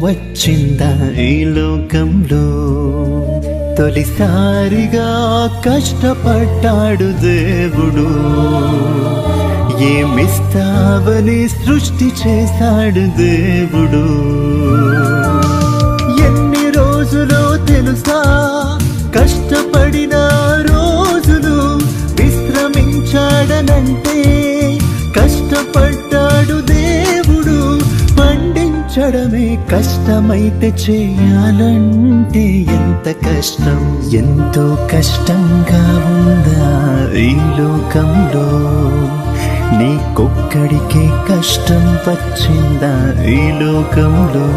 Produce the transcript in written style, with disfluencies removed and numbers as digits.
వచ్చిందా ఈ లోకంలో తొలిసారిగా కష్టపడ్డాడు దేవుడు. ఏమిస్తావని సృష్టి చేశాడు దేవుడు. ఎన్ని రోజులో తెలుసా కష్టపడిన రోజులు, విశ్రమించాడనంటే కష్టపడ్డాడు దేవుడు. పండించడమే కష్టమైతే చేయాలంటే ఎంత కష్టం, ఎంతో కష్టంగా ఉందా ఈ లోకంలో. నీకొక్కడికే కష్టం వచ్చిందా ఈ లోకంలో.